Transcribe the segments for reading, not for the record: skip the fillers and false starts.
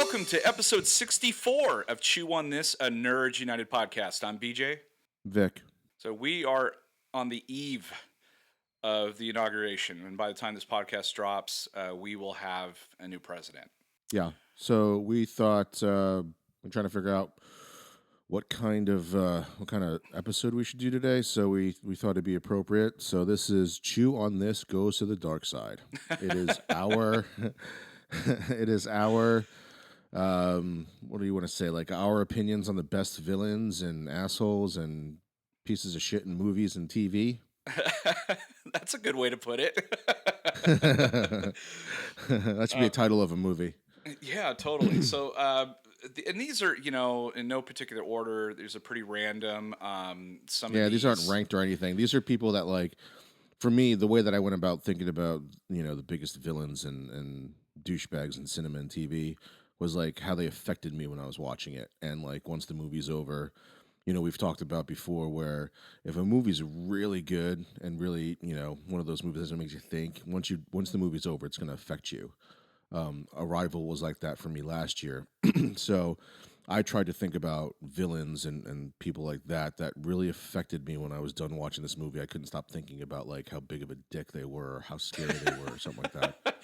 welcome to episode 64 of Chew on This, a Nerds United podcast. I'm BJ. Vic. So we are on the eve of the inauguration, and by the time this podcast drops, we will have a new president. Yeah. So we thought we're trying to figure out what kind of episode we should do today. So we thought it'd be appropriate. So this is Chew on This Goes to the Dark Side. It is our what do you want to say? Like our opinions on the best villains and assholes and pieces of shit in movies and TV. That's a good way to put it. That should be a title of a movie. Yeah, totally. So, and these are, in no particular order. There's a pretty random. These aren't ranked or anything. These are people that, like, for me, the way that I went about thinking about, the biggest villains and douchebags in cinema and TV was like how they affected me when I was watching it. And like once the movie's over, we've talked about before where if a movie's really good and really, one of those movies that makes you think, once the movie's over, it's going to affect you. Arrival was like that for me last year. So I tried to think about villains and people like that really affected me when I was done watching this movie. I couldn't stop thinking about like how big of a dick they were or how scary they were or something like that.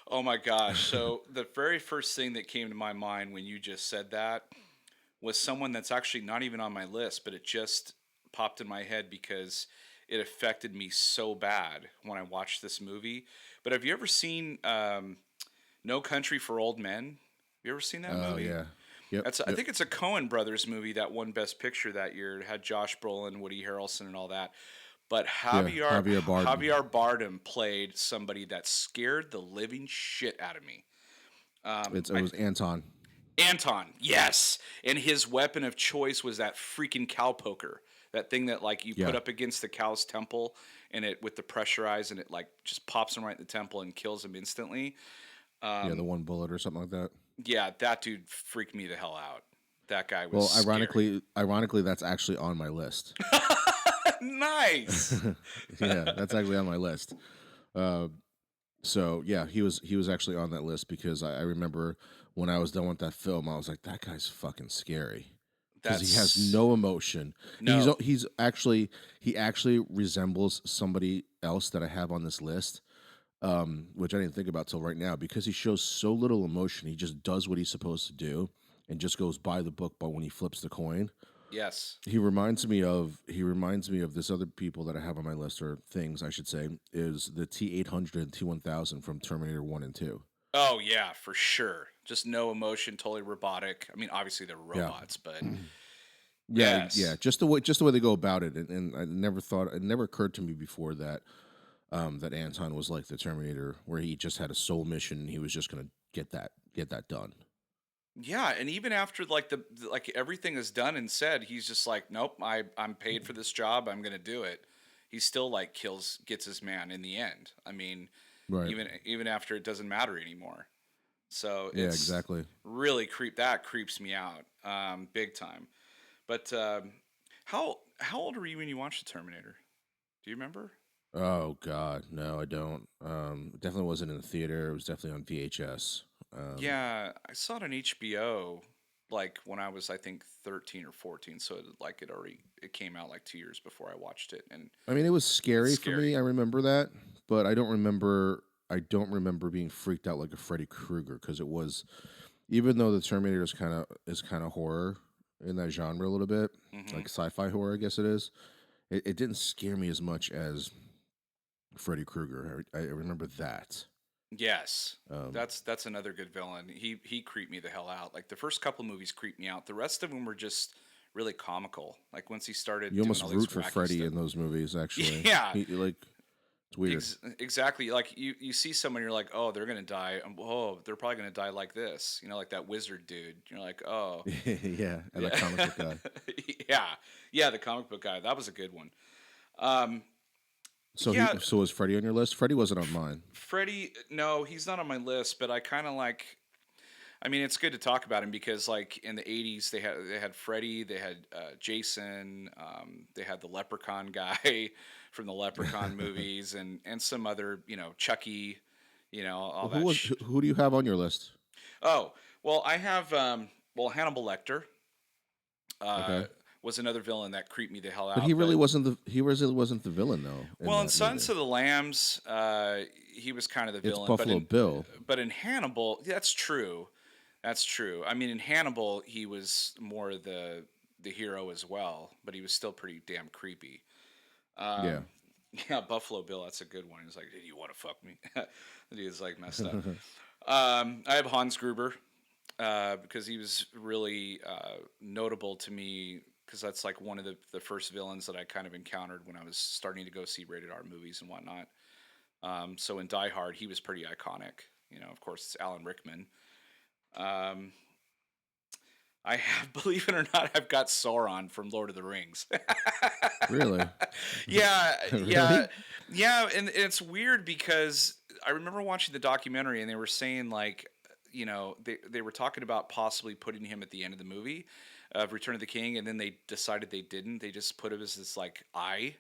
Oh my gosh. So the very first thing that came to my mind when you just said that was someone that's actually not even on my list, but it just popped in my head because it affected me so bad when I watched this movie. But have you ever seen No Country for Old Men? Have you ever seen that movie? Yeah. Yep. I think it's a Coen Brothers movie that won Best Picture that year. It had Josh Brolin, Woody Harrelson, and all that. But Javier Bardem played somebody that scared the living shit out of me. It was Anton. Anton, yes. And his weapon of choice was that freaking cow poker. That thing that like you put up against the cow's temple and it with the pressurized and it like just pops him right in the temple and kills him instantly. The one bullet or something like that. Yeah, that dude freaked me the hell out. That guy was ironically, that's actually on my list. Nice. Yeah, that's actually on my list. So yeah, he was actually on that list because I remember when I was done with that film, I was like, that guy's fucking scary. Because he has no emotion. No. He actually resembles somebody else that I have on this list. Which I didn't think about till right now because he shows so little emotion. He just does what he's supposed to do and just goes by the book. But when he flips the coin, yes, he reminds me of this other people that I have on my list or things I should say is the T-800 and T-1000 from Terminator 1 and 2. Oh yeah, for sure. Just no emotion, totally robotic. I mean, obviously they're robots, but yeah, just the way they go about it. And I it never occurred to me before that. That Anton was like the Terminator, where he just had a sole mission and he was just gonna get that done. Yeah, and even after like everything is done and said, he's just like, nope, I'm paid for this job, I'm gonna do it. He still like gets his man in the end. I mean, right. even after it doesn't matter anymore. So it's exactly. Really creeps me out, big time. But how old were you when you watched the Terminator? Do you remember? Oh God, no, I don't. It definitely wasn't in the theater. It was definitely on VHS. Yeah, I saw it on HBO like when I was I think 13 or 14. So it came out like 2 years before I watched it. And I mean, it was scary for me. I remember that, but I don't remember being freaked out like a Freddy Krueger because it was, even though the Terminator is kind of horror in that genre a little bit, like sci-fi horror, I guess it is. It didn't scare me as much as Freddy Krueger. I remember that. Yes, that's another good villain. He creeped me the hell out. Like the first couple movies creeped me out. The rest of them were just really comical. Like once he started, you almost root for Freddy in those movies. Actually, yeah, it's weird. Exactly. Like you see someone, you're like, oh, they're gonna die. Oh, they're probably gonna die like this. Like that wizard dude. You're like, oh, yeah, and the comic book guy. yeah, the comic book guy. That was a good one. So was Freddy on your list? Freddy wasn't on mine. Freddy, no, he's not on my list. But I kind of like. I mean, it's good to talk about him because, like, in the '80s, they had Freddy, they had Jason, they had the Leprechaun guy from the Leprechaun movies, and some other, Chucky, all that. Who do you have on your list? Oh, Well, I have Hannibal Lecter uh, Okay, was another villain that creeped me the hell but he out. really But wasn't the villain though in well, in that Silence movie. of the Lambs, he was kind of the It's villain. Buffalo Bill. But in Hannibal, that's true. That's true. I mean, in Hannibal, he was more the hero as well, but he was still pretty damn creepy. Yeah. Um, yeah, Buffalo Bill, that's a good one. He's like, "Hey, you want to fuck me?" He was like messed up. I have Hans Gruber because he was really notable to me because that's like one of the first villains that I kind of encountered when I was starting to go see rated R movies and whatnot. So in Die Hard, he was pretty iconic. You know, of course, it's Alan Rickman. Um, I have, believe it or not, I've got Sauron from Lord of the Rings. Really? yeah, yeah, Really? yeah, and it's weird because I remember watching the documentary and they were saying like, they were talking about possibly putting him at the end of the movie of Return of the King, and then they decided they didn't. They just put him as this like eye,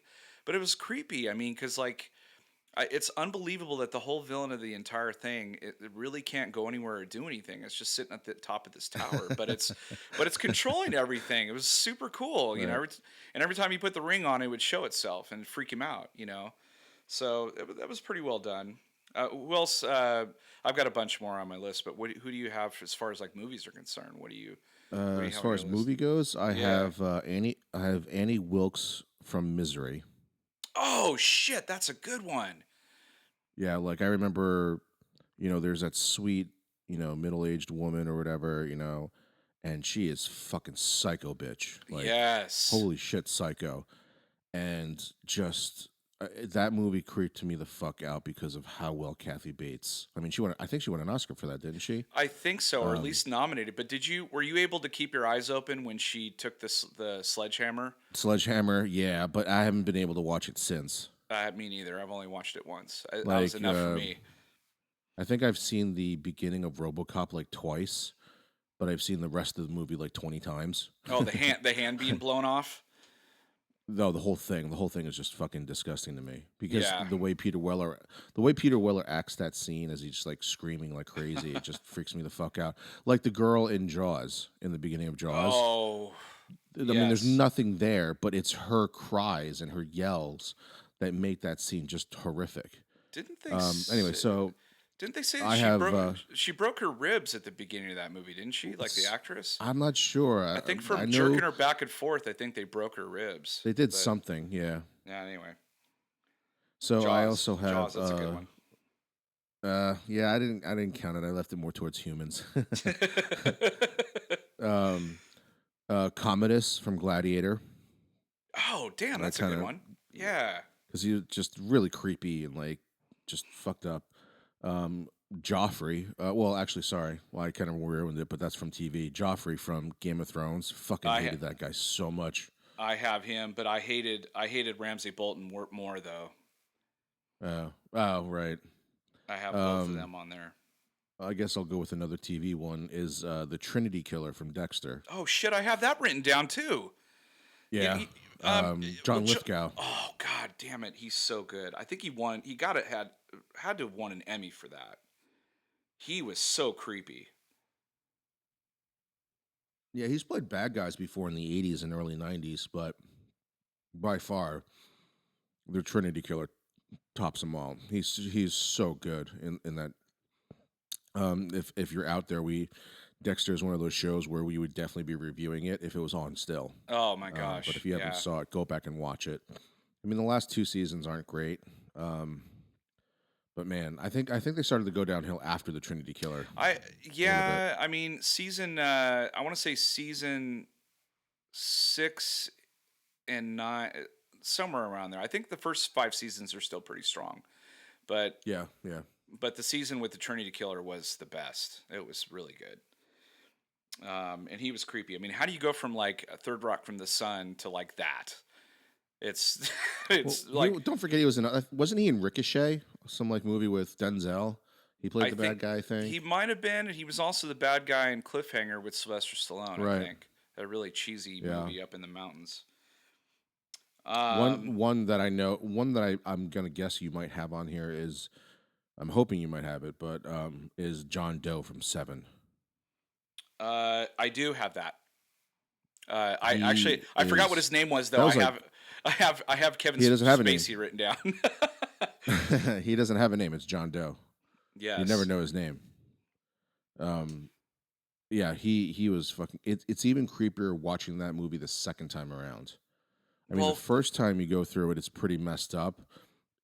but it was creepy. I mean, because like it's unbelievable that the whole villain of the entire thing it really can't go anywhere or do anything. It's just sitting at the top of this tower, but it's controlling everything. It was super cool, Right. and every time you put the ring on, it would show itself and freak him out, So that was pretty well done. Who else? I've got a bunch more on my list, but who do you have as far as like movies are concerned? What do you As have on far your as list? movie goes, I Yeah. have Annie. I have Annie Wilkes from Misery. Oh shit, that's a good one. Yeah, like I remember, there's that sweet, middle-aged woman or whatever, and she is fucking psycho bitch. Like, Yes. holy shit, psycho. And just that movie creeped me the fuck out because of how well Kathy Bates. I mean, I think she won an Oscar for that, didn't she? I think so, or at Um, least nominated. But were you able to keep your eyes open when she took the sledgehammer? Sledgehammer, yeah, but I haven't been able to watch it since. Me neither. I've only watched it once. That was Like, enough for me. I think I've seen the beginning of RoboCop like twice, but I've seen the rest of the movie like 20 times. Oh, the hand being blown off. No, the whole thing is just fucking disgusting to me because Yeah. the way Peter Weller acts that scene as he's just like screaming like crazy, it just freaks me the fuck out. Like the girl in Jaws, in the beginning of Jaws. Oh, I mean, there's yes. nothing there, but it's her cries and her yells that make that scene just horrific. Didn't they? Anyway, so Didn't they say that I have. she broke her ribs at the beginning of that movie? Didn't she? Like the actress. I'm not sure. I think I from know jerking her back and forth, I think they broke her ribs. they did But something, yeah. yeah. Anyway, So I Jaws. also Jaws. have. That's a good one. Yeah, I didn't count it. I left it more towards humans. um, Commodus from Gladiator. Oh, damn, I that's a kind good of one. Yeah. because he was just really creepy and like just fucked up. Um, Joffrey. Well, actually, sorry. Well, I kind of ruined it, but that's from TV. Joffrey from Game of Thrones. Fucking I hated that guy so much. I have him, but I hated Ramsay Bolton more though. Oh, right. I have both of Um, them on there. I guess I'll go with another TV one. Is the Trinity Killer from Dexter? Oh shit, I have that written down too. Y- Yeah. y- um, well, John Lithgow. oh god damn it, he's so good. I think he won. He got it had to have won an Emmy for that. He was so creepy. Yeah, he's played bad guys before in the '80s and early '90s, but by far, the Trinity Killer tops them all. He's so good in that. If you're out there, Dexter is one of those shows where we would definitely be reviewing it if it was on still. Oh my But gosh, if you haven't yeah. saw it, go back and watch it. I mean, the last two seasons aren't great, um, but man, I think they started to go downhill after the Trinity Killer I a little bit. yeah. I mean, I want to say season 6 and 9, somewhere around there. I think the first 5 seasons are still pretty strong, but Yeah, yeah. the season with the Trinity Killer was the best. It was really good. And he was creepy. I mean, how do you go from like a Third Rock from the Sun to like that? It's Well, it's like don't forget he was in. Wasn't he in Ricochet? Some like movie with Denzel. He played I the bad think guy. I he think. might have been. He was also the bad guy in Cliffhanger with Sylvester Stallone. I Right. think that really cheesy Yeah. movie up in the mountains. One Um, one that I know, one that I'm gonna guess you might have on here is, I'm hoping you might have it, but is John Doe from Seven. I do have that. He I forgot what is his name was that though. was like I have Kevin he doesn't have a name. Spacey written down. He doesn't have a name. It's John Doe. You never Yes. know his name. Um, yeah, he was fucking. It's even creepier watching that movie the second time around. I mean, the Well, first time you go through it, it's pretty messed up,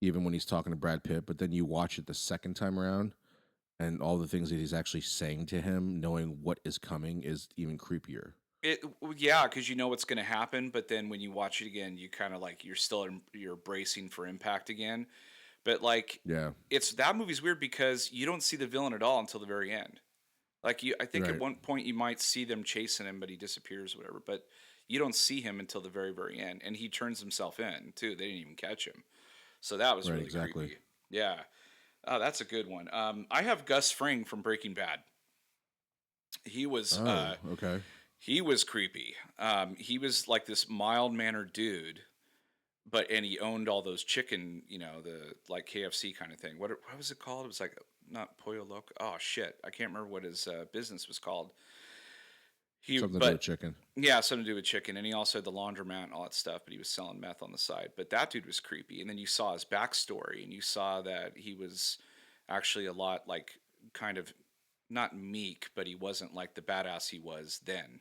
even when he's talking to Brad Pitt. But then you watch it the second time around, and all the things that he's actually saying to him, knowing what is coming, is even creepier. yeah, because you know what's going to happen, but then when you watch it again, you kind of like you're bracing for impact again. But like, Yeah, it's that movie's weird because you don't see the villain at all until the very end. Like I think at right, one point you might see them chasing him, but he disappears, or whatever. But you don't see him until the very, very end, and he turns himself in too. They didn't even catch him, so that was right, really exactly. creepy. Yeah, oh, that's a good one. I have Gus Fring from Breaking Bad. He was Oh, okay. he was creepy. He was like this mild mannered dude, but and he owned all those chicken, the like KFC kind of thing. What was it called? It was like not Pollo Loco. Oh shit, I can't remember what his business was called. Something to do with But chicken. yeah, something to do with chicken, and he also had the laundromat and all that stuff. But he was selling meth on the side. But that dude was creepy. And then you saw his backstory, and you saw that he was actually a lot like kind of not meek, but he wasn't like the badass he was then.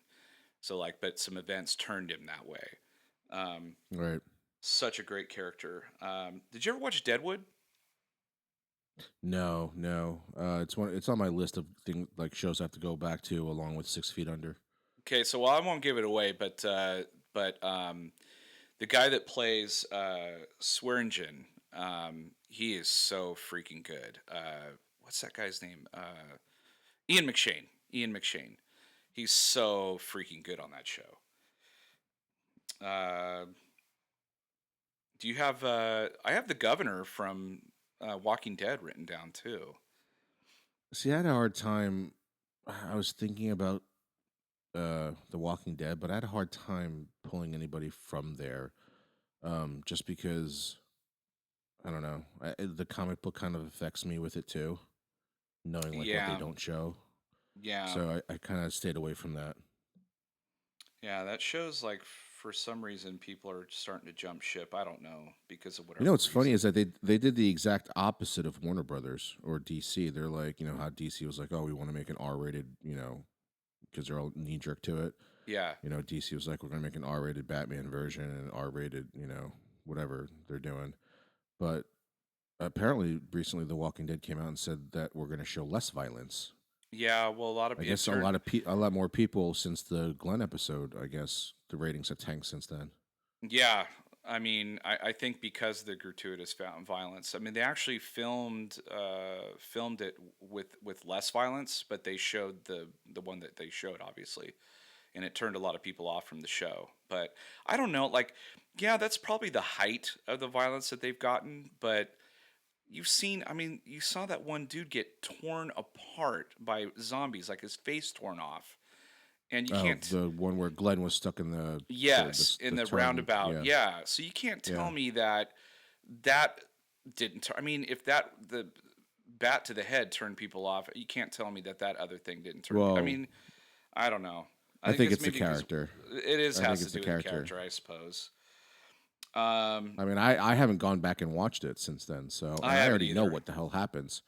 So like, but some events turned him that way. Um, Right. Such a great character. Did you ever watch Deadwood? No, no. It's one. It's on my list of things like shows I have to go back to, along with 6 Feet Under. Okay, so well, I won't give it away, but the guy that plays Swearingen, he is so freaking good. What's that guy's name? Ian McShane. Ian McShane. He's so freaking good on that show. Uh, do you have? I have the governor from Walking Dead written down too. See, I had a hard time. I was thinking about The Walking Dead, but I had a hard time pulling anybody from there, just because I don't know. The comic book kind of affects me with it too, knowing like what they Yeah, don't show. yeah, So I kind of stayed away from that. yeah. That shows like for some reason people are starting to jump ship. I don't know because of You know whatever what's funny reason. is that they did the exact opposite of Warner Brothers or DC. They're like, how DC was like, oh, we want to make an R-rated, because they're all knee jerk to it. Yeah, DC was like, we're going to make an R-rated Batman version and an R-rated, whatever they're doing. But apparently, recently, The Walking Dead came out and said that we're going to show less violence. yeah. Well, a lot of I it guess turned. a lot more people since the Glenn episode. I guess the ratings have tanked since then. Yeah, I mean, I think because of the gratuitous violence. I mean, they actually filmed it with less violence, but they showed the one that they showed, obviously, and it turned a lot of people off from the show. But I don't know, like, yeah, that's probably the height of the violence that they've gotten. But you've seen, I mean, you saw that one dude get torn apart by zombies, like his face torn off, and you Oh, can't. the one where Glenn was stuck in Yes, in the the turn. roundabout. Yeah, Yeah. So you can't yeah. tell me that that didn't. I mean, if that the bat to the head turned people off, you can't tell me that that other thing didn't turn. I Well, mean, I don't know. I I think think it's it's the maybe because character. it is I think has to it's the do with the character. character, I suppose. Um, I mean, I haven't gone back and watched it since then. So, I and I haven't already know either. what the hell happens.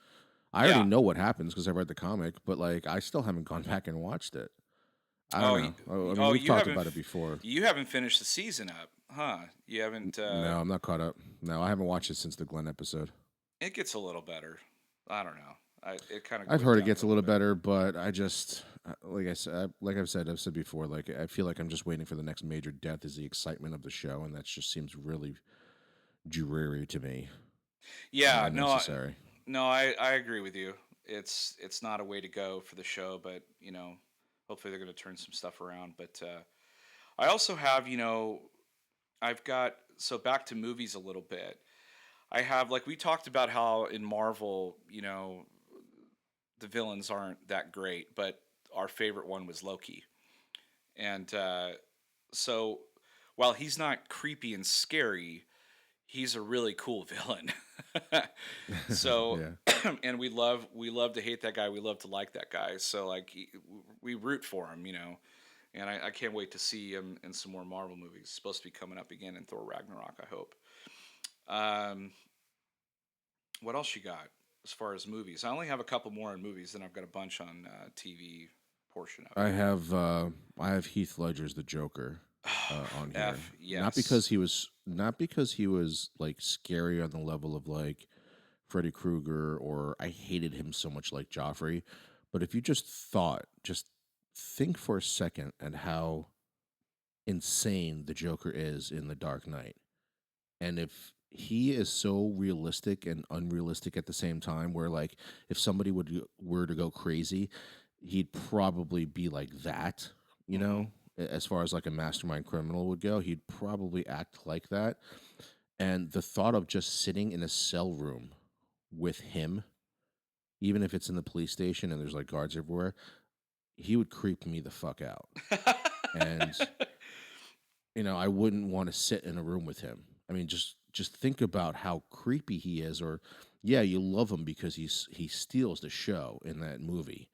I already Yeah. know what happens because I read the comic, but like, I still haven't gone back and watched it. I don't Oh, know. I mean, oh, we've talked about it before. you haven't finished the season up, huh? You haven't. No, I'm not caught up. No, I haven't watched it since the Glenn episode. It gets a little better. I don't know. It kind of I've goes heard it downhill gets a a little little bit. better, but I just like I said, I've said before, like I feel like I'm just waiting for the next major death is the excitement of the show, and that just seems really dreary to me and Yeah, no, unnecessary. no, I agree with you. It's not a way to go for the show, but hopefully they're going to turn some stuff around. But I also have, I've got so back to movies a little bit. I have like we talked about how in Marvel, the villains aren't that great, but our favorite one was Loki, and so while he's not creepy and scary, he's a really cool villain. So, Yeah. and we love to hate that guy. We love to like that guy. So like we root for him, And I can't wait to see him in some more Marvel movies. He's supposed to be coming up again in Thor Ragnarok, I hope. Um, what else you got as far as movies? I only have a couple more in movies, then I've got a bunch on TV portion of I it. have uh I have Heath Ledger's the Joker on here. Yes. Not because he was like scary on the level of like Freddy Krueger, or I hated him so much like Joffrey, but if you just think for a second at how insane the Joker is in The Dark Knight. And if he is so realistic and unrealistic at the same time, where like if somebody were to go crazy, he'd probably be like that, you Hmm. know, as far as like a mastermind criminal would go, he'd probably act like that. And the thought of just sitting in a cell room with him, even if it's in the police station and there's like guards everywhere, he would creep me the fuck out. And I wouldn't want to sit in a room with him. I mean, just think about how creepy he is. Or, yeah, you love him because he steals the show in that movie.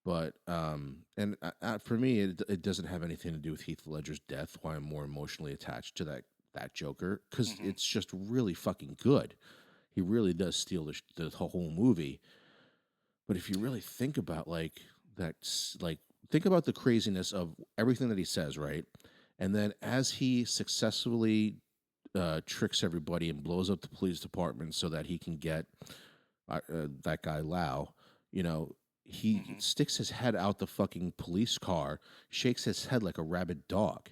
But for me, it doesn't have anything to do with Heath Ledger's death. Why I'm more emotionally attached to that Joker, because Hmm. it's just really fucking good. He really does steal the whole movie. But if you really think about like think about the craziness of everything that he says, right? And then as he successfully tricks everybody and blows up the police department so that he can get that guy Lau, you know, he Hmm. sticks his head out the fucking police car, shakes his head like a rabid dog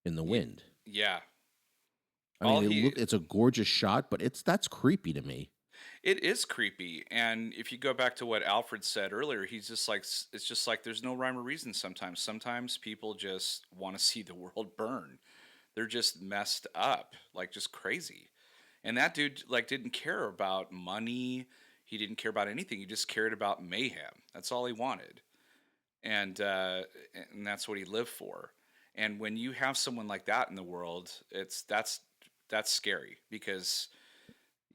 in the Yeah, wind. yeah. I All mean, he it's a gorgeous shot, but that's creepy to me. It is creepy, and if you go back to what Alfred said earlier, he's just like it's just like there's no rhyme or reason sometimes. Sometimes people just want to see the world burn. They're just messed up, like just crazy. And that dude like didn't care about money. He didn't care about anything. He just cared about mayhem. That's all he wanted. And and that's what he lived for. And when you have someone like that in the world, that's scary because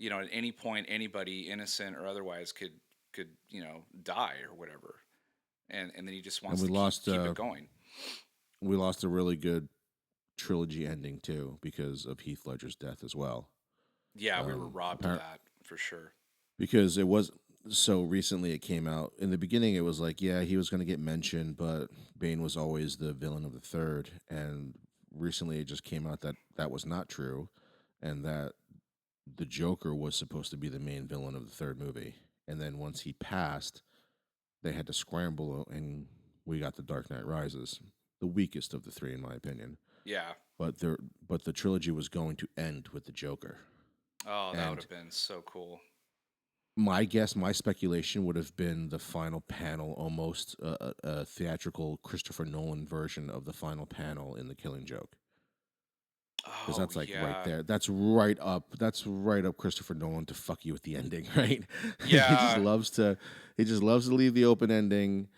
at any point anybody innocent or otherwise could die or whatever, and then he just And wants to keep it going. we lost a really good trilogy ending too because of Heath Ledger's death as well. Yeah, we were robbed of Apparent that for sure. because it was so recently it came out. In the beginning, it was like, yeah, he was going to get mentioned, but Bane was always the villain of the third. And recently, it just came out that that was not true, and that the Joker was supposed to be the main villain of the third movie. And then once he passed, they had to scramble, and we got the Dark Knight Rises, the weakest of the three, in my opinion. Yeah. But the trilogy was going to end with the Joker. Oh, that would And have been so cool. my guess, my speculation would have been the final panel, almost a theatrical Christopher Nolan version of the final panel in The Killing Joke, because Oh that's like right yeah. there. That's right up. That's right up Christopher Nolan to fuck you with the ending, right? he just Yeah, loves to. He just loves to leave the open ending.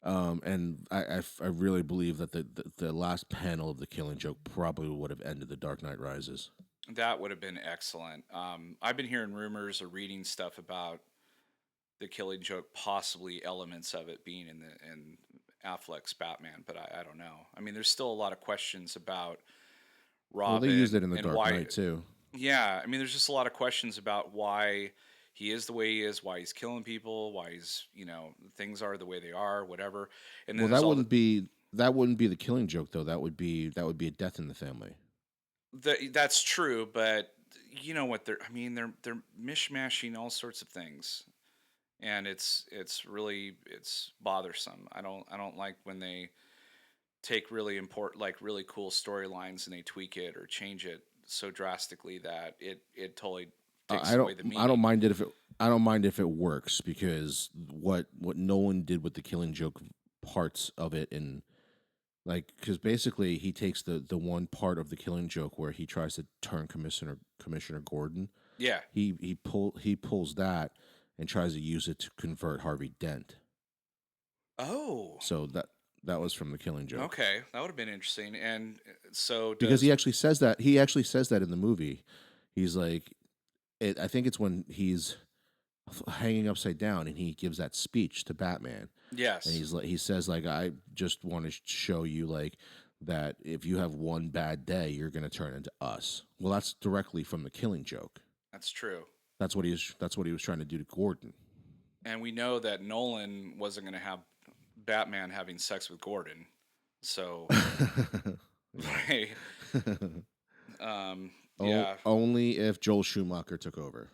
And I really believe that the last panel of The Killing Joke probably would have ended The Dark Knight Rises. that would have been excellent. I've been hearing rumors or reading stuff about the Killing Joke, possibly elements of it being in Affleck's Batman, but I don't know. I mean, there's still a lot of questions about Well, they used it Robin in The and Dark why. Knight too. Yeah, I mean, there's just a lot of questions about why he is the way he is, why he's killing people, why things are the way they are, whatever. And then Well, there's all that wouldn't be The Killing Joke though. That would be a death in the family. that's true, but you know what I mean, they're mishmashing all sorts of things, and it's bothersome. I don't like when they take really important, like really cool storylines, and they tweak it or change it so drastically that it totally takes away the I don't meaning. mind it if it I don't mind if it works, because what Nolan did with the Killing Joke parts of it, and like, because basically he takes the one part of the Killing Joke where he tries to turn Commissioner Gordon. Yeah. He pulls that and tries to use it to convert Harvey Dent. Oh, So that was from the Killing Joke, okay, that would have been interesting. And so because does. he actually says that in the movie. He's like, I think it's when he's hanging upside down and he gives that speech to Batman, and Yes, he's like, he says like, I just want to show you like that if you have one bad day, you're gonna turn into us. Well, that's directly from the Killing Joke. that's true. That's what he was trying to do to Gordon. And we know that Nolan wasn't going to have Batman having sex with Gordon. So, Yeah. right. Yeah. Only if Joel Schumacher took over.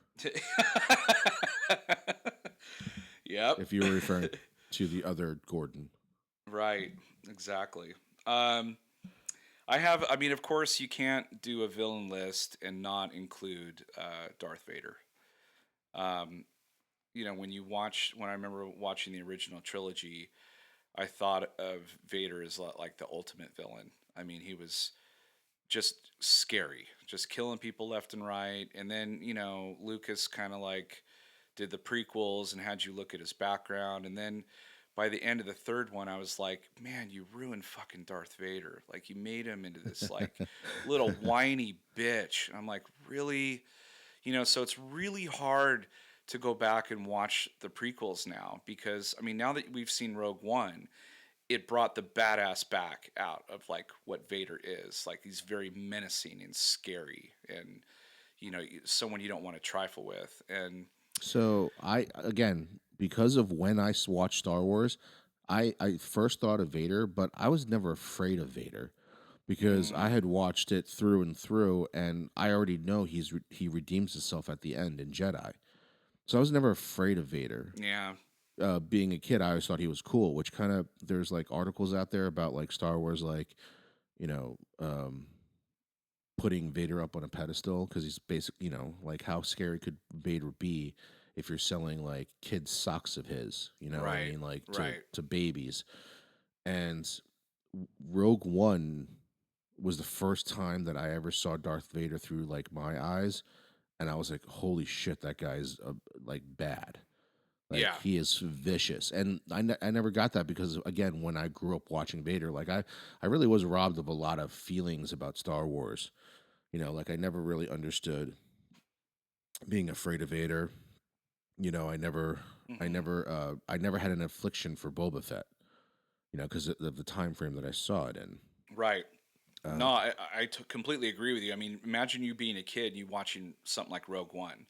Yep. If you were referring to the other Gordon. Right. Exactly. Um, I mean, of course, you can't do a villain list and not include Darth Vader. Um, when I remember watching the original trilogy, I thought of Vader as like the ultimate villain. I mean, he was just scary, just killing people left and right. And then, Lucas kind of like did the prequels and had you look at his background. And then by the end of the third one, I was like, man, you ruined fucking Darth Vader. Like, you made him into this, like, little whiny bitch. And I'm like, really? So it's really hard to go back and watch the prequels now because, I mean, now that we've seen Rogue One, it brought the badass back out of like what Vader is. Like he's very menacing and scary and someone you don't want to trifle with. And So I again, because of when watched Star Wars, I first thought of Vader, but I was never afraid of Vader because I mm, had watched it through and through, and I already know he redeems himself at the end in Jedi. So I was never afraid of Vader. yeah, Being a kid, I always thought he was cool. Which kind of there's like articles out there about like Star Wars, like you know, putting Vader up on a pedestal because he's basically, like how scary could Vader be if you're selling like kids socks of his, you know what I right, mean, like to right. babies. And Rogue One was the first time that I ever saw Darth Vader through like my eyes, and I was like, holy shit, that guy's like bad. Like Yeah. he is vicious, and I never got that because again, when I grew up watching Vader, like I really was robbed of a lot of feelings about Star Wars. Like I never really understood being afraid of Vader. Hmm. I never had an affliction for Boba Fett. Because of the time frame that I saw it in. Right. No, Um, completely agree with you. I mean, imagine you being a kid and you watching something like Rogue One.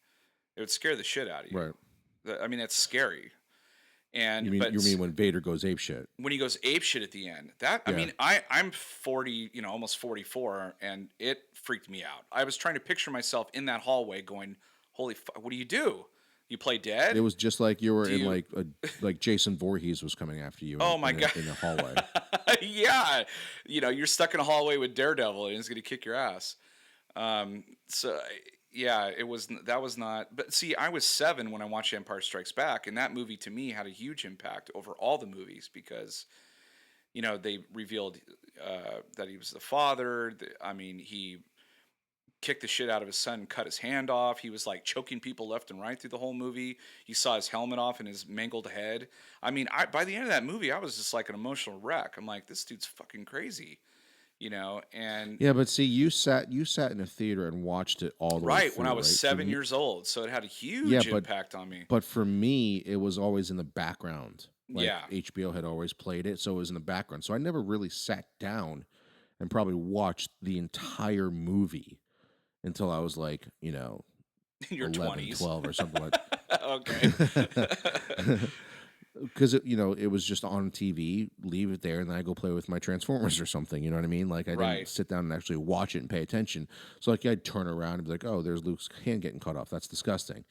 It would scare the shit out of you. right. I mean, that's scary. You And mean but you mean when Vader goes ape shit? when he goes ape shit at the end, that I Yeah. mean, I'm 40, almost 44, and it freaked me out. I was trying to picture myself in that hallway, going, "Holy fuck, what do you do? You play It dead? was just like you were Do in you?" like Jason Voorhees was coming after you Oh my god, in a hallway. yeah, you're stuck in a hallway with Daredevil, and he's gonna kick your ass. So yeah, that was not. But see, I was 7 when I watched Empire Strikes Back, and that movie to me had a huge impact over all the movies because they revealed that he was the father. I mean, he kicked the shit out of his son, cut his hand off. He was like choking people left and right through the whole movie. You saw his helmet off and his mangled head. I mean, by the end of that movie, I was just like an emotional wreck. I'm like, this dude's fucking crazy, and Yeah, but see, you sat in a theater and watched it all the way right when I through, was right? For 7 me, years old, so it had a yeah, huge impact on me. but for me, it was always in the background. Like Yeah. HBO had always played it, so it was in the background. So I never really sat down and probably watched the entire movie until I was like, In your 11, 20s. 12, or something like Okay. because it was just on TV, leave it there, and then I go play with my Transformers or something. You know what I mean? Like I didn't Right. sit down and actually watch it and pay attention. So like I'd turn around and be like, "Oh, there's Luke's hand getting cut off. That's disgusting,"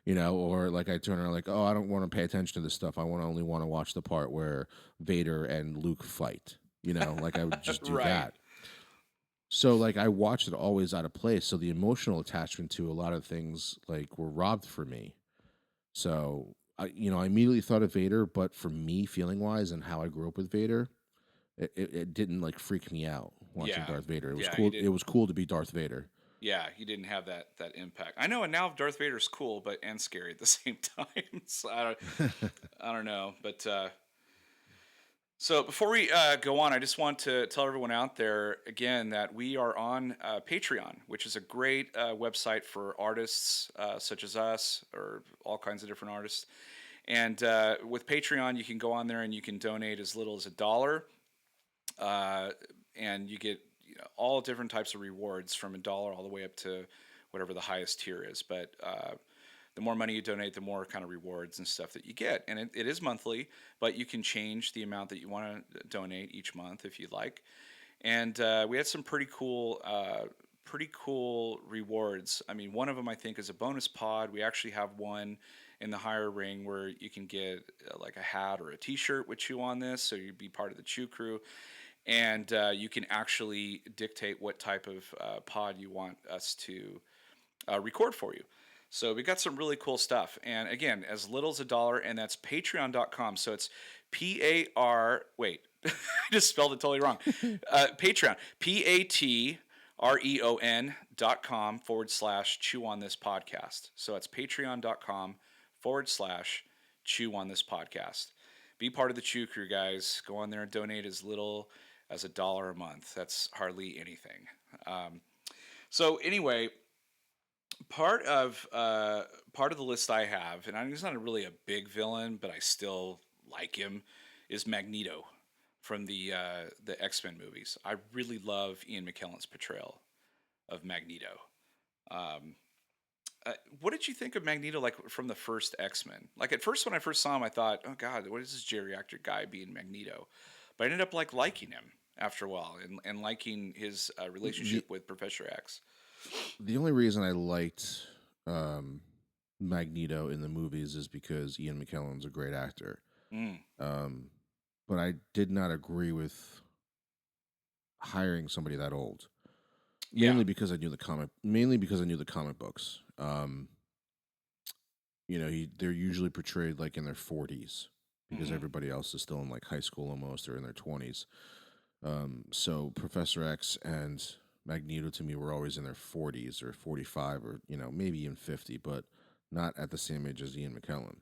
or like I turn around like, "Oh, I don't want to pay attention to this stuff. I only want to watch the part where Vader and Luke fight." Like I would just do Right. that. So like I watched it always out of place. So the emotional attachment to a lot of things like were robbed for me. So I immediately thought of Vader, but for me, feeling wise, and how I grew up with Vader, it didn't like freak me out watching Yeah. Darth Vader. It was Yeah, you cool. It didn't. was cool to be Darth Vader. Yeah, he didn't have that impact. I know, and now Darth Vader's cool, but and scary at the same time. So I don't know, but So before we go on, I just want to tell everyone out there again that we are on Patreon, which is a great website for artists such as us or all kinds of different artists. And with Patreon, you can go on there and you can donate as little as $1, uh, and you get all different types of rewards from $1 all the way up to whatever the highest tier is. But the more money you donate, the more kind of rewards and stuff that you get. And it is monthly, but you can change the amount that you want to donate each month if you'd like. And we had some pretty cool rewards. I mean, one of them I think is a bonus pod. We actually have one in the higher ring where you can get like a hat or a T-shirt with Chew on this, so you'd be part of the Chew crew, and you can actually dictate what type of pod you want us to record for you. So we got some really cool stuff. And again, as little as $1, and that's patreon.com. So it's P-A-R, I just spelled it totally wrong. Patreon, patreon.com/chew on this podcast. So it's patreon.com/chew on this podcast. Be part of the Chew crew, guys. Go on there and donate as little as $1 a month. That's hardly anything. So anyway, part of the list I have, and he's not really a big villain, but I still like him, is Magneto from the X-Men movies. I really love Ian McKellen's portrayal of Magneto. Um, what did you think of Magneto, like from the first X-Men? Like at first, when I first saw him, I thought, "Oh God, what is this geriatric guy being Magneto?" But I ended up liking him after a while, and liking his relationship with Professor X. The only reason I liked Magneto in the movies is because Ian McKellen's a great actor. Mm. But I did not agree with hiring somebody that old. Mainly because I knew the comic books. They're usually portrayed like in their 40s because everybody else is still in like high school almost or in their 20s. So Professor X and Magneto to me were always in their 40s or 45 or maybe even 50, but not at the same age as Ian McKellen.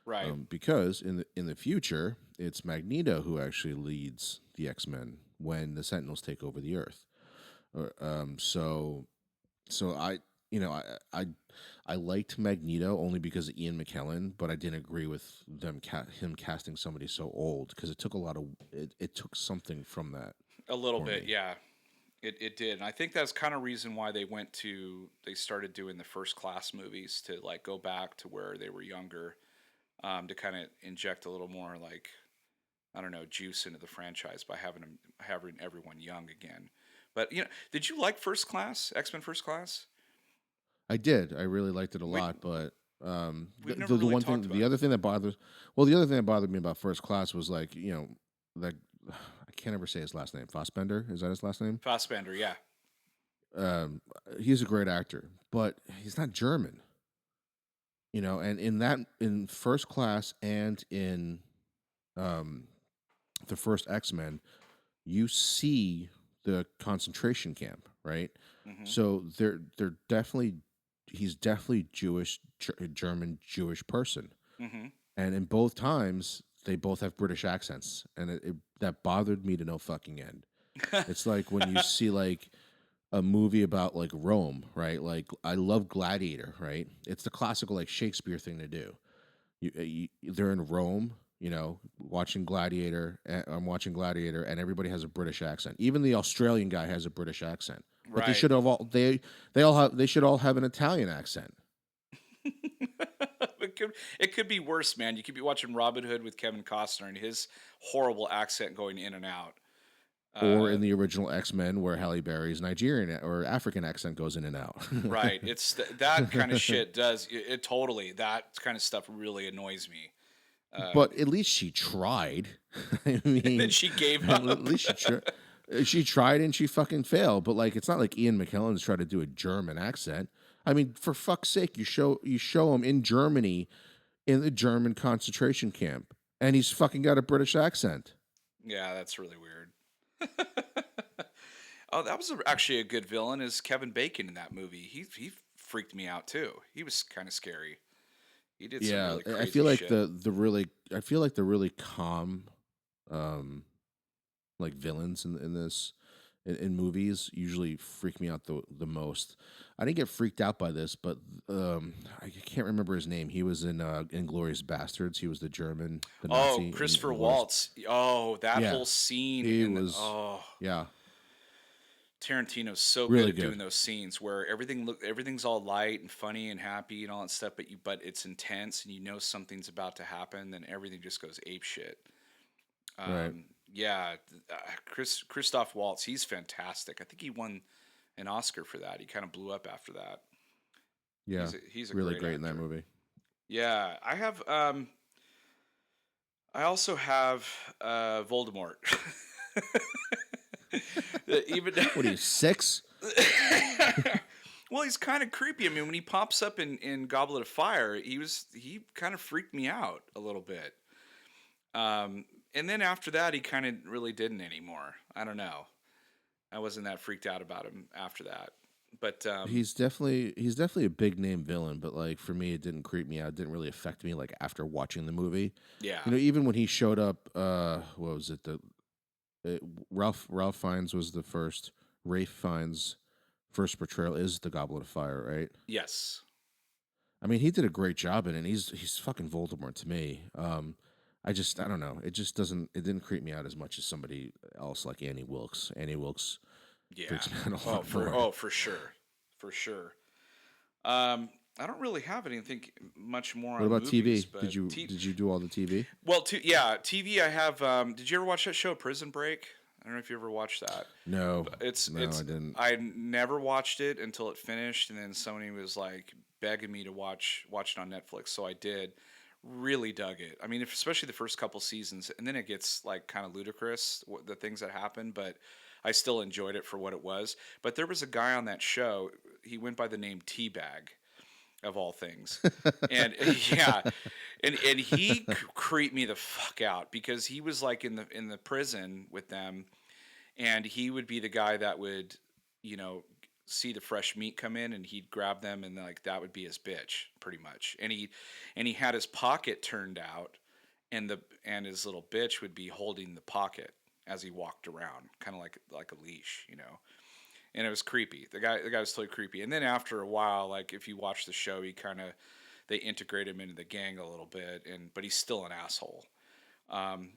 Right. Because in the future, it's Magneto who actually leads the X-Men when the Sentinels take over the Earth. So I I liked Magneto only because of Ian McKellen, but I didn't agree with him casting somebody so old because it took it took something from that. A little For bit, me. yeah. It did. And I think that's kind of reason why they started doing the first class movies to like go back to where they were younger, to kind of inject a little more like, I don't know, juice into the franchise by having everyone young again. But did you like First Class, X-Men First Class? I did. I really liked it a We lot, but we've never really talked about the it. other thing that bothered me about First Class was like like I can't ever say his last name. Fassbender, is that his last name? Fassbender, yeah. Um, he's a great actor, but he's not German. And in First Class and in um, the first X-Men, you see the concentration camp, right? Hmm. So they're definitely he's definitely German Jewish person, Hmm. and in both times they both have British accents, and that bothered me to no fucking end. It's like when you see like a movie about like Rome, right? Like I love Gladiator, right? It's the classical like Shakespeare thing to do. They're in Rome, watching Gladiator. I'm watching Gladiator, and everybody has a British accent. Even the Australian guy has a British accent, but Right. they should all have an Italian accent. It could be worse, man. You could be watching Robin Hood with Kevin Costner and his horrible accent going in and out. Or Uh, in the original X-Men, where Halle Berry's Nigerian or African accent goes in and out. right. It's that kind of shit does it totally. That kind of stuff really annoys me. But at least she tried. I And then mean, she gave at up. least she tried and she fucking failed. But like, it's not like Ian McKellen's tried to do a German accent. I mean, for fuck's sake, you show him in Germany in the German concentration camp, and he's fucking got a British accent. Yeah, that's really weird. Oh, that was actually a good villain. Is Kevin Bacon in that movie? He freaked me out too. He was kind of scary. He did some Yeah, really I crazy feel like shit. the really calm, like villains in this in movies usually freak me out the most. I didn't get freaked out by this, but I can't remember his name. He was in Inglorious Bastards. He was the German, the Oh, Nazi in Christopher Inglorious. Waltz. Oh, that Yeah, whole scene he in was. Yeah, Tarantino's so good really at doing good. those scenes where everything's all light and funny and happy and all that stuff, but it's intense and you know something's about to happen, then everything just goes ape shit. Right. Yeah, Christoph Waltz, he's fantastic. I think he won an Oscar for that. He kind of blew up after that. Yeah, He's a really great great in that actor. movie. Yeah, I also have Voldemort. Even What are you 6? well, he's kind of creepy. I mean, when he pops up in Goblet of Fire, he kind of freaked me out a little bit. And then after that, he kind of really didn't anymore. I don't know. I wasn't that freaked out about him after that. But He's definitely a big name villain, but like for me, it didn't creep me out. It didn't really affect me like after watching the movie. yeah, Even when he showed up, what was it? Uh, Ralph Fiennes was the first. Rafe Fiennes' first portrayal is the Goblet of Fire, right? yes, I mean, he did a great job in it. He's fucking Voldemort to me. I don't know. It just doesn't. It didn't creep me out as much as somebody else like Annie Wilkes. Annie Wilkes yeah. freaks me out a lot more. For sure, for sure. I don't really have anything much more What on about movies, TV? Did but you did you do all the TV? yeah, TV. I have. Did you ever watch that show, Prison Break? I don't know if you ever watched that. No, But it's no, I it's. didn't. I never watched it until it finished, and then somebody was like begging me to watch it on Netflix, so I did. Really dug it. I mean, especially the first couple seasons, and then it gets like kind of ludicrous the things that happen, but I still enjoyed it for what it was. But there was a guy on that show. He went by the name Teabag, of all things. And yeah, and he creeped me the fuck out because he was like in the prison with them, and he would be the guy that would, you know, see the fresh meat come in and he'd grab them and like that would be his bitch pretty much. And he had his pocket turned out and his little bitch would be holding the pocket as he walked around, kind of like a leash, you know, and it was creepy. The guy was totally creepy. And then after a while, like if you watch the show, he kind of they integrate him into the gang a little bit, but he's still an asshole. Um,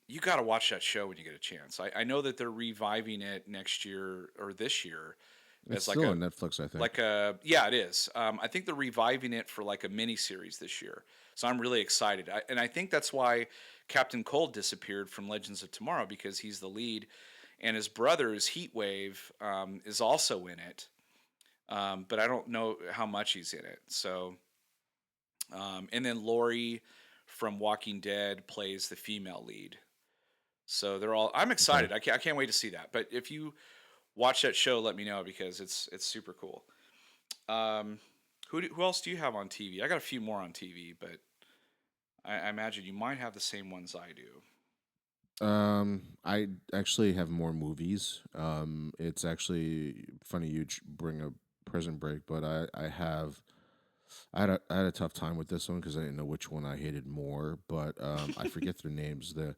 you got to watch that show when you get a chance. I know that they're reviving it next year or this year It's as like still on Netflix, I think. yeah, it is. I think they're reviving it for like a mini series this year, so I'm really excited. And I think that's why Captain Cold disappeared from Legends of Tomorrow because he's the lead, and his brother's Heatwave is also in it, but I don't know how much he's in it. So, and then Lori from Walking Dead plays the female lead. So they're all. I'm Okay. excited. I can't wait to see that. But if you watch that show, let me know because it's super cool. Um, who else do you have on TV? I got a few more on TV, but I imagine you might have the same ones I do. I actually have more movies. It's actually funny bring up Prison Break, but I had a tough time with this one because I didn't know which one I hated more. But I forget their names. The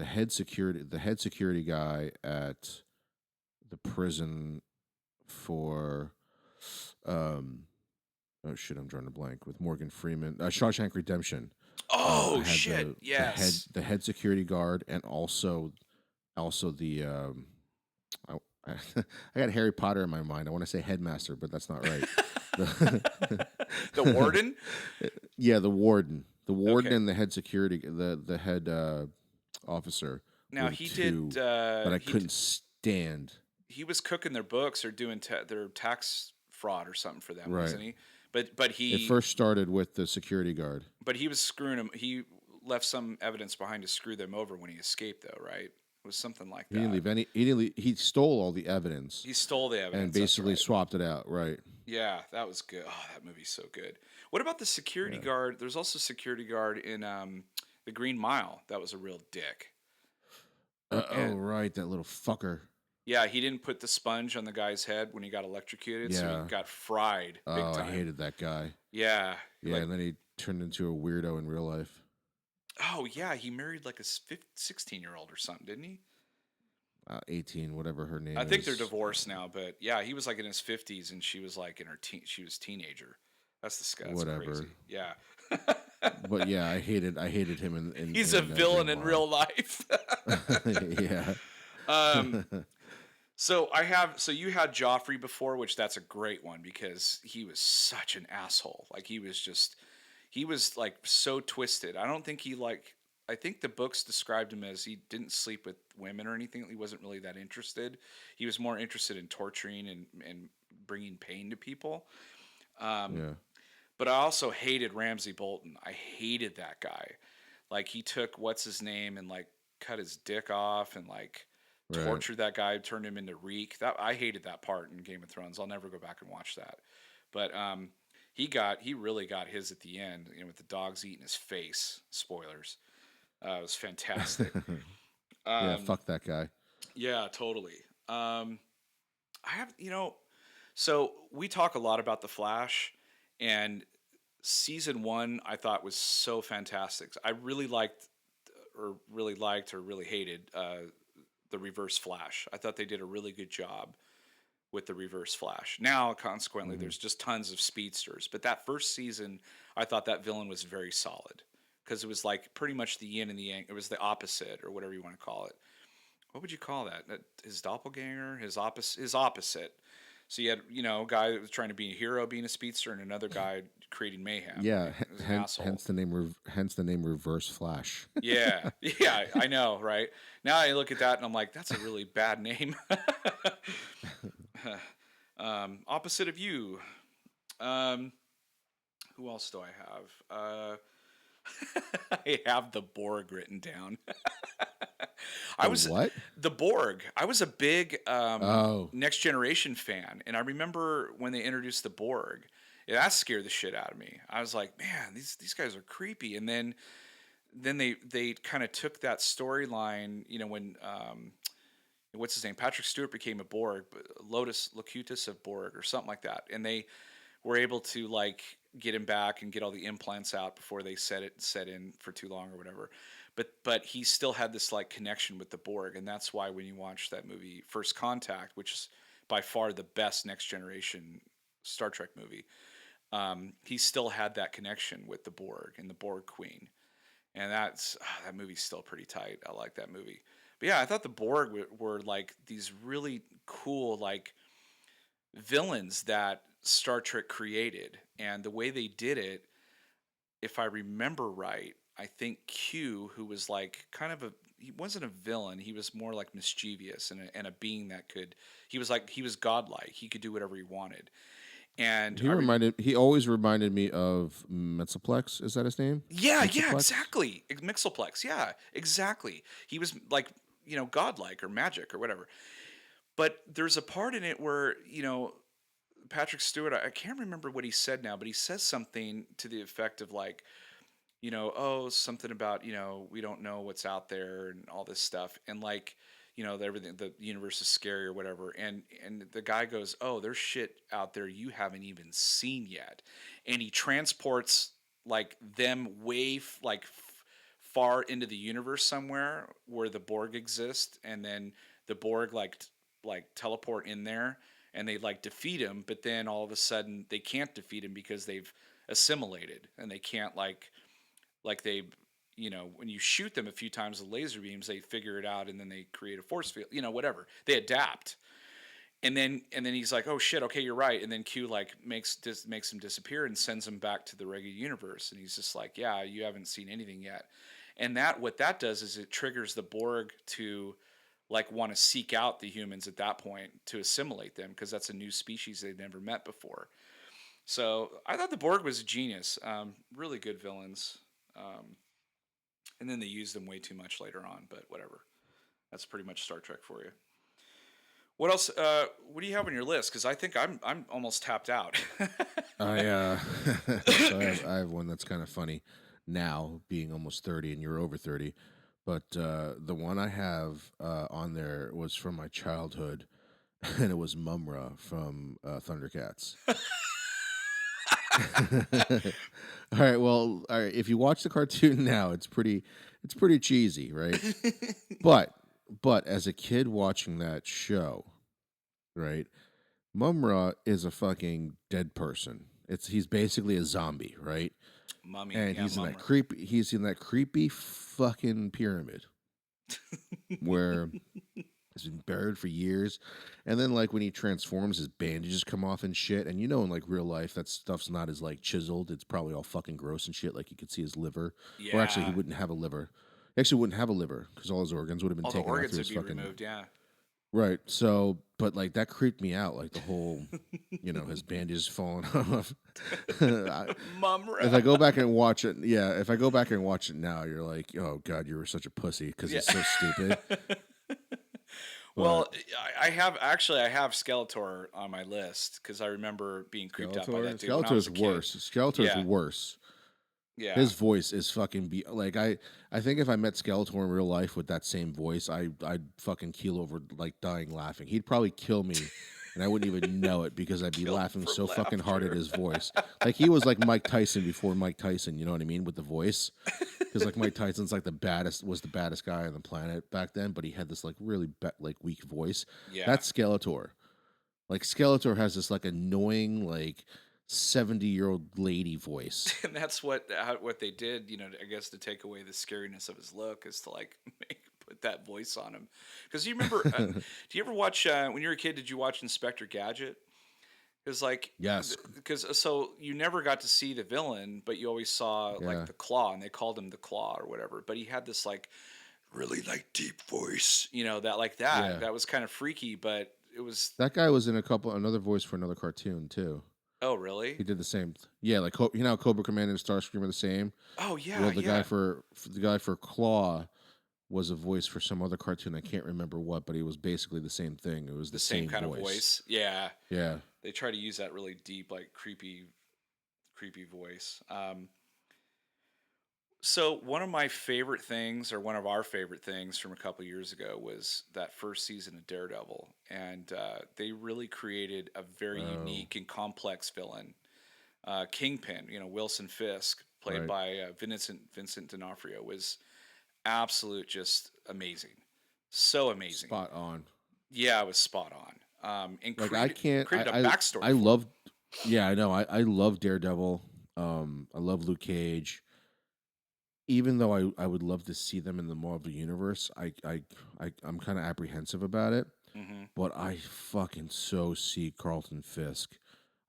head security guy at the prison for um oh shit, I'm drawing a blank with Morgan Freeman. Shawshank Redemption. I Oh had shit! Yes. the head security guard and also the I, I got Harry Potter in my mind. I want to say headmaster, but that's not right. The The warden. yeah, the warden Okay. and the head security, the head officer Now were the he two did. that I couldn't stand. He was cooking their books or doing their tax fraud or something for them, Right. wasn't he? But It he first started with the security guard. but he was screwing him. He left some evidence behind to screw them over when he escaped, though, right? It was something like He didn't that. leave any. He didn't. He stole all the evidence He stole the and evidence. That's basically right. swapped it out. Right. Yeah, that was good. Oh, that movie's so good. What about the security Yeah. guard? There's also security guard in the Green Mile. That was a real dick. Oh, And right, that little fucker. yeah, he didn't put the sponge on the guy's head when he got electrocuted, so he Yeah. got fried big Oh, I time. hated that guy. Yeah, Yeah, like and then he turned into a weirdo in real life. Oh yeah, he married like a 16-year-old or something, didn't he? 18, whatever her I name think they're is. divorced now, but yeah, he was like in his 50s and she was like in her she was teenager. That's Whatever. crazy. Yeah. But yeah, I hated him in He's a villain in Grimoire. real life. Yeah. um so you had Joffrey before, which that's a great one because he was such an asshole. Like he was like so twisted. I don't think he like I think the books described him as he didn't sleep with women or anything. He wasn't really that interested. He was more interested in torturing and bringing pain to people. Um, Yeah. but I also hated Ramsay Bolton. I hated that guy. Like he took what's his name and like cut his dick off and like Right. tortured that guy, turned him into Reek. That I hated that part in Game of Thrones. I'll never go back and watch that. But he really got his at the end, with the dogs eating his face. Spoilers. It was fantastic. Yeah, Um, fuck that guy. yeah, totally. I have, so we talk a lot about the Flash, and season one I thought was so fantastic. I really hated the Reverse Flash. I thought they did a really good job with the Reverse Flash. Now, consequently, Hmm. there's just tons of speedsters. But that first season, I thought that villain was very solid because it was like pretty much the yin and the yang. It was the opposite, or whatever you want to call it. What would you call that? His doppelganger, his opposite, his opposite. So you had, a guy that was trying to be a hero, being a speedster, and another guy creating mayhem. Yeah, Right? It was an asshole. hence the name Reverse Flash. Yeah, yeah, I know, right? Now I look at that and I'm like, that's a really bad name. Opposite of you. Um, who else do I have? I have the Borg written down. I The was what? the Borg. I was a big Oh, Next Generation fan, and I remember when they introduced the Borg. Yeah, that scared the shit out of me. I was like, man, these guys are creepy. And then they kind of took that storyline, when what's his name, Patrick Stewart became a Borg, Lotus Locutus of Borg or something like that, and they were able to like get him back and get all the implants out before they set in for too long or whatever. But he still had this like connection with the Borg, and that's why when you watch that movie First Contact, which is by far the best Next Generation Star Trek movie, he still had that connection with the Borg and the Borg Queen, and that movie's still pretty tight. I like that movie. But yeah, I thought the Borg were like these really cool like villains that Star Trek created, and the way they did it, if I remember right, I think Q, who was like kind of he wasn't a villain, he was more like mischievous and a being that he was godlike, he could do whatever he wanted. And he always reminded me of Metzoplex. Is that his name? yeah, Mixoplex? exactly. Mixoplex, yeah, exactly. He was like, godlike or magic or whatever. But there's a part in it where, Patrick Stewart, I can't remember what he said now, but he says something to the effect of like, oh, something about, we don't know what's out there and all this stuff. And like, everything, the universe is scary or whatever. And the guy goes, oh, there's shit out there you haven't even seen yet. And he transports like them far into the universe somewhere where the Borg exist. And then the Borg like teleport in there and they like defeat him. But then all of a sudden they can't defeat him because they've assimilated and they can't like they when you shoot them a few times with laser beams they figure it out and then they create a force field, whatever, they adapt. And then he's like, oh shit, okay, you're right. And then Q like makes him disappear and sends him back to the regular universe, and he's just like, yeah, you haven't seen anything yet. And that what that does is it triggers the Borg to like want to seek out the humans at that point to assimilate them because that's a new species they've never met before. So I thought the Borg was a genius. Really good villains. And then they used them way too much later on, but whatever. That's pretty much Star Trek for you. What else? What do you have on your list? Because I think I'm almost tapped out. I so I have one that's kind of funny now, being almost 30 and you're over 30. But the one I have on there was from my childhood, and it was Mumra from Thundercats. All right, well, all right, if you watch the cartoon now, it's pretty cheesy, right? But as a kid watching that show, right? Mumra is a fucking dead person. He's basically a zombie, right? Mummy, And yeah, Mumra. he's in that creepy fucking pyramid where he's been buried for years. And then like when he transforms, his bandages come off and shit. And you know in like real life that stuff's not as like chiseled. It's probably all fucking gross and shit. Like you could see his liver. Or actually he Yeah, wouldn't have a liver. He actually wouldn't have a liver because all his organs would have been all the taken out organs through would his be fucking removed. Yeah, right. So but like that creeped me out, like the whole his bandages falling off. I, if I Mumra. go back and watch it, yeah, if I go back and watch it now, you're like, oh god, you were such a pussy because Yeah. it's so stupid. But Well, I have Skeletor on my list because I remember being creeped out by that dude when I was Skeletor's a kid. worse. Skeletor's Yeah, worse. yeah. His voice is fucking like I think if I met Skeletor in real life with that same voice, I'd fucking keel over like dying laughing. He'd probably kill me and I wouldn't even know it because I'd be Killed laughing from so fucking hard at laughter. his voice. Like he was like Mike Tyson before Mike Tyson, you know what I mean, with the voice. Because like Mike Tyson's like the baddest guy on the planet back then, but he had this like really like weak voice. Yeah, That's Skeletor. Like Skeletor has this like annoying like 70-year-old lady voice. and that's what they did. I guess to take away the scariness of his look is to like put that voice on him. Because you remember, do you ever watch when you were a kid? Did you watch Inspector Gadget? Because like, Yes. because so you never got to see the villain, but you always saw like Yeah. the Claw, and they called him the Claw or whatever. But he had this like really like deep voice, that like that. Yeah. That was kind of freaky, but it was. That guy was in another voice for another cartoon too. Oh really? He did the same. Yeah, like how Cobra Commander and Starscream are the same. Oh yeah, Well, yeah. the guy for Claw was a voice for some other cartoon. I can't remember what, but it was basically the same thing. It was The the same same kind of voice. voice. Yeah. Yeah. They try to use that really deep, like creepy voice. So one of my favorite things, or one of our favorite things from a couple years ago, was that first season of Daredevil, and they really created a very Oh, unique and complex villain, Kingpin. Wilson Fisk, played right. by Vincent D'Onofrio, was absolute, just amazing, so amazing. Spot on. Yeah, it was spot on. And Like I can't. created a backstory I for him. love. Yeah, I know. I love Daredevil. I love Luke Cage. Even though I would love to see them in the Marvel universe, I'm kind of apprehensive about it. Hmm. But I fucking so see Carlton Fisk.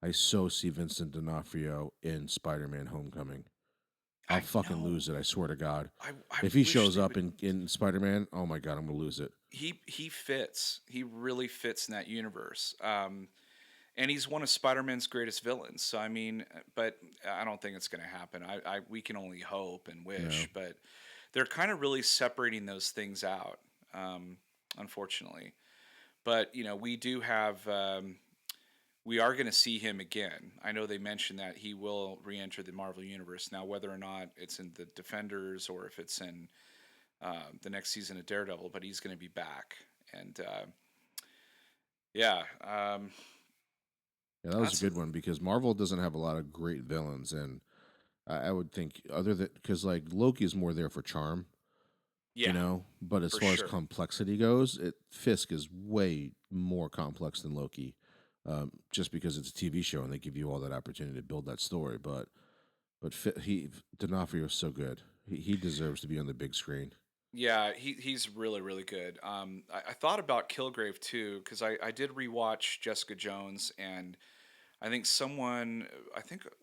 I so see Vincent D'Onofrio in Spider-Man: Homecoming. I'll I fucking know. lose it. I swear to God. I If he wish shows they up would. in Spider-Man, oh my God, I'm gonna lose it. He fits. He really fits in that universe. And he's one of Spider-Man's greatest villains. So I mean, but I don't think it's going to happen. We can only hope and No. wish, but they're kind of really separating those things out, unfortunately. But we do have. We are going to see him again. I know they mentioned that he will re-enter the Marvel universe. Now, whether or not it's in the Defenders or if it's in the next season of Daredevil, but he's going to be back. And yeah, Yeah, that was a that's good one because Marvel doesn't have a lot of great villains, and I would think other than because like Loki is more there for charm, yeah, But as for far as sure. complexity goes, Fisk is way more complex than Loki, just because it's a TV show and they give you all that opportunity to build that story. But D'Onofrio is so good; he deserves to be on the big screen. Yeah, he's really really good. I thought about Kilgrave too because I did rewatch Jessica Jones, and I think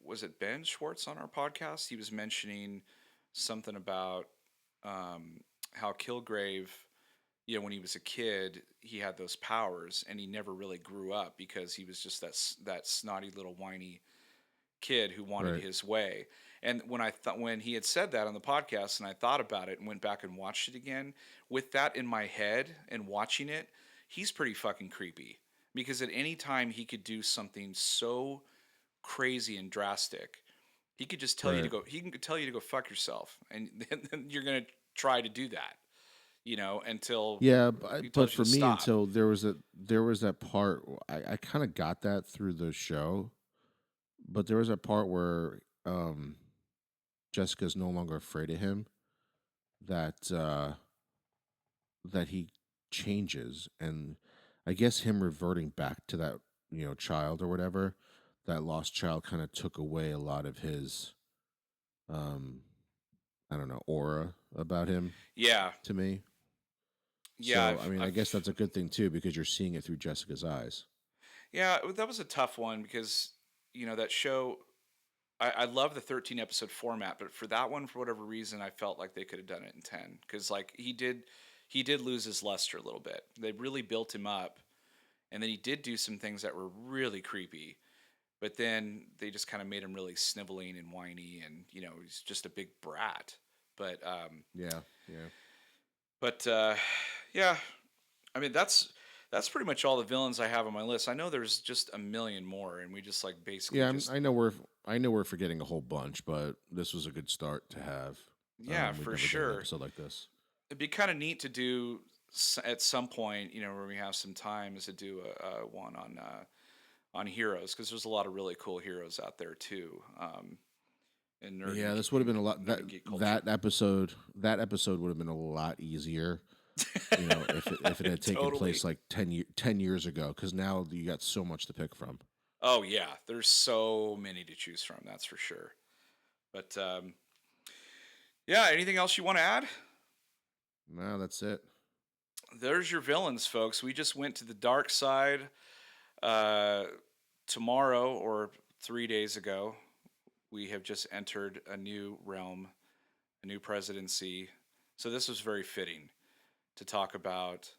was it Ben Schwartz on our podcast. He was mentioning something about how Kilgrave, when he was a kid, he had those powers, and he never really grew up because he was just that snotty little whiny kid who wanted Right. his way. And when he had said that on the podcast, and I thought about it and went back and watched it again, with that in my head and watching it, he's pretty fucking creepy because at any time he could do something so crazy and drastic. He could just tell you to Right. go. He can tell you to go fuck yourself, and then you're gonna try to do that, until Yeah, he but tells you for to me, stop. until there was that part, I kind of got that through the show, but there was a part where Jessica's no longer afraid of him. That that he changes, and I guess him reverting back to that child or whatever, that lost child, kind of took away a lot of his um I don't know, aura about him Yeah. to me. Yeah. So I mean, I guess that's a good thing too, because you're seeing it through Jessica's eyes. Yeah, that was a tough one because, that show, I love the 13 episode format, but for that one, for whatever reason, I felt like they could have done it in 10 because, like, he did lose his luster a little bit. They really built him up, and then he did do some things that were really creepy, but then they just kind of made him really sniveling and whiny, and he's just a big brat. But Yeah, yeah. but yeah, I mean that's pretty much all the villains I have on my list. I know there's just a million more, and we just like basically Yeah, just I know we're forgetting a whole bunch, but this was a good start to have. yeah, We've for never done an sure. episode like this. It'd be kind of neat to do at some point, where we have some time, is to do a one on heroes because there's a lot of really cool heroes out there too. In nerd Yeah, and, this would have been a lot. nerd and geek culture. That episode would have been a lot easier, if it had taken Totally. place like 10 years ago. Because now you got so much to pick from. Oh yeah, there's so many to choose from. That's for sure. But yeah, anything else you want to add? No, that's it. There's your villains, folks. We just went to the dark side. Tomorrow, or 3 days ago, we have just entered a new realm, a new presidency. So this was very fitting to talk about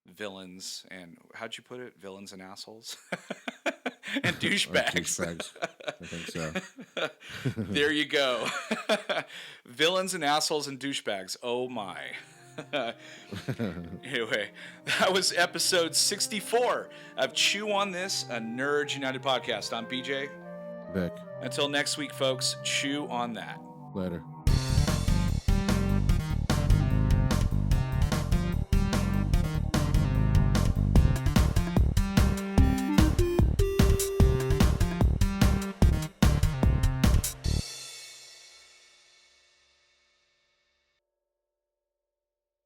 villains and, how'd you put it? Villains and assholes? And douchebags. Douchebags. I think so. There you go. Villains and assholes and douchebags. Oh my. Anyway, that was episode 64 of Chew on This, a Nerds United podcast. I'm BJ. Vic. Until next week, folks, chew on that. Later.